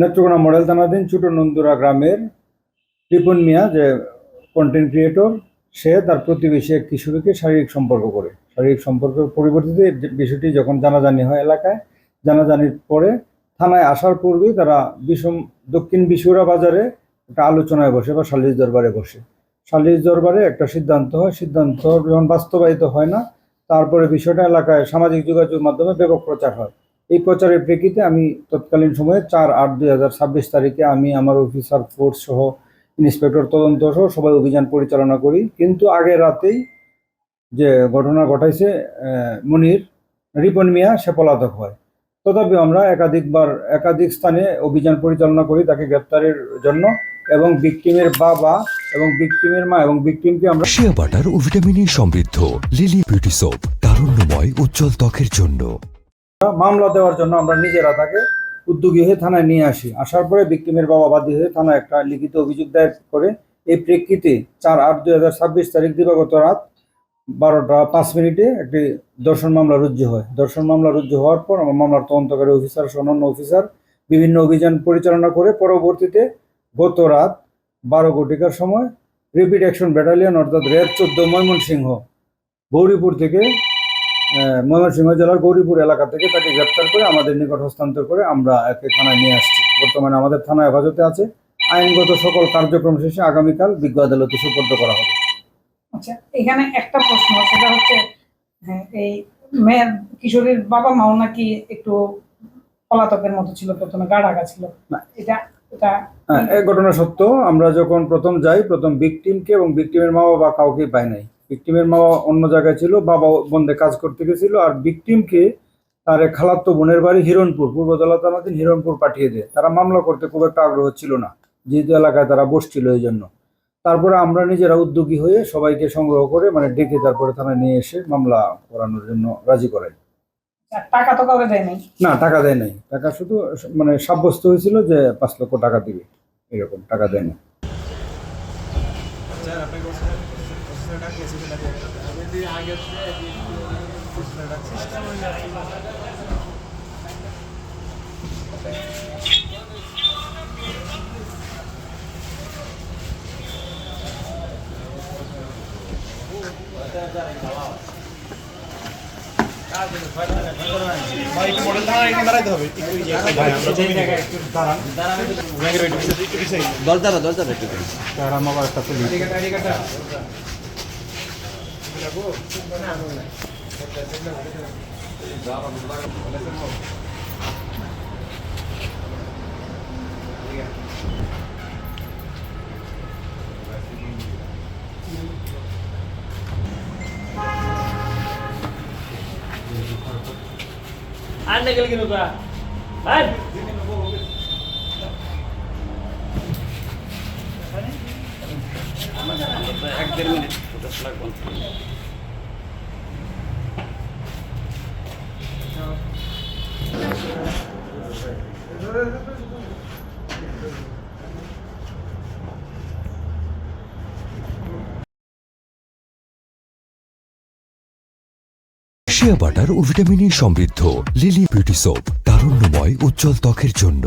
Netrokona model থানাধীন ছোট নন্দুরা গ্রামের রিপন মিয়া যে কন্টেন্ট ক্রিয়েটর, সে তার প্রতিবেশী এক কিশোরীকে শারীরিক সম্পর্ক করে। শারীরিক সম্পর্কের পরিবর্তিতে বিষয়টি যখন জানাজানি হয় এলাকায়, জানাজানির পরে থানায় আসার পূর্বেই তারা দক্ষিণ বিশুরা বাজারে একটা আলোচনায় বসে বা সালিশ দরবারে বসে। সালিশ দরবারে একটা সিদ্ধান্ত হয়। সিদ্ধান্ত যখন বাস্তবায়িত হয় না, তারপরে বিষয়টা এলাকায় সামাজিক যোগাযোগ মাধ্যমে ব্যাপক প্রচার হয়। এই প্রচারের প্রেক্ষিতে আমি তৎকালীন সময়ে 4/8/2026 তারিখে আমি আমার অফিসার ফোর্স সহ ইন্সপেক্টর তদন্ত সহ সবাই অভিযান পরিচালনা করি। কিন্তু আগের রাতেই যে ঘটনা ঘটাইছে মনির রিপন মিয়া, সে পলাতক হয়। তথাপি আমরা একাধিক স্থানে অভিযান পরিচালনা করি তাকে গ্রেপ্তারের জন্য, এবং ভিকটিমের বাবা এবং ভিকটিমের মা এবং ভিকটিমকে আমরা শিয়া বাটার ও ভিটামিনে সমৃদ্ধ লিলি বিউটি সোপ, তারুণ্যময় উজ্জ্বল ত্বকের জন্য। মামলা দেওয়ার জন্য আমরা নিজেরা তাকে উদ্যোগী হয়ে থানায় নিয়ে আসি। আসার পরে ভিকটিমের বাবা বাদী হয়ে থানায় একটা লিখিত অভিযোগ দায়ের করে। এই প্রেক্ষিতে 4/8/2026 তারিখ দিবাগত রাত 12টা 5 মিনিটে একটি ধর্ষণ মামলা রুজু হয়। ধর্ষণ মামলা রুজু হওয়ার পর আমার মামলার তদন্তকারী অফিসার সহ অন্যান্য অফিসার বিভিন্ন অভিযান পরিচালনা করে পরবর্তীতে গত রাত 12 ঘটিকার সময় রিপিট অ্যাকশন ব্যাটালিয়ন অর্থাৎ র্যাব 14 ময়মনসিংহ গৌরীপুর থেকে ময়মনসিংহ জেলার গৌরীপুর এলাকা থেকে তাকে গ্রেপ্তার করে আমাদের নিকট হস্তান্তর করে আমরা একে থানায় নিয়ে আসছি। বর্তমানে আমাদের থানা হেফাজতে আছে। আইনগত সকল কার্যক্রম শেষে আগামীকাল বিজ্ঞ আদালতে সোপর্দ করা হবে। আচ্ছা, এখানে একটা প্রশ্ন, সেটা হচ্ছে এই মেয়ের কিশোরীর বাবা মাও নাকি একটু পলাতকের মতো ছিল, প্রথমে গা ঢাকা ছিল। এটা এই ঘটনা সত্য। আমরা যখন প্রথম যাই, প্রথম ভিকটিমকে এবং ভিকটিমের মা বাবা কাউকে পাই নাই। ভিকটিমের মা বাবা অন্য জায়গায় ছিল, বাবা বন্ধে কাজ করতে গেছিল, আর ভিকটিমকে তার খালাতো বোনের বাড়ি হিরণপুর, পূর্বজেলা থানাধীন হিরণপুর পাঠিয়ে দেয়। তারা মামলা করতে খুব একটা আগ্রহ ছিল না, যেহেতু এলাকায় তারা বসছিল এই জন্য। তারপরে আমরা নিজেরা উদ্যোগী হয়ে সবাইকে সংগ্রহ করে ডেকে তারপরে থানায় নিয়ে এসে মামলা করানোর জন্য রাজি করাই। টাকা তো কাউকে দেয় নাই? না, টাকা দেয় নাই। টাকা শুধু সাব্যস্ত হয়েছিল যে 5 লক্ষ টাকা দিবে, এরকম। টাকা দেয় না। Anda kali gini Pak. Hai. এক দেড় মিনিট ফুটেজ লাগবে। শিয়া বাটার ও ভিটামিনে সমৃদ্ধ লিলি বিউটি সোপ, তারুণ্যময় উজ্জ্বল ত্বকের জন্য।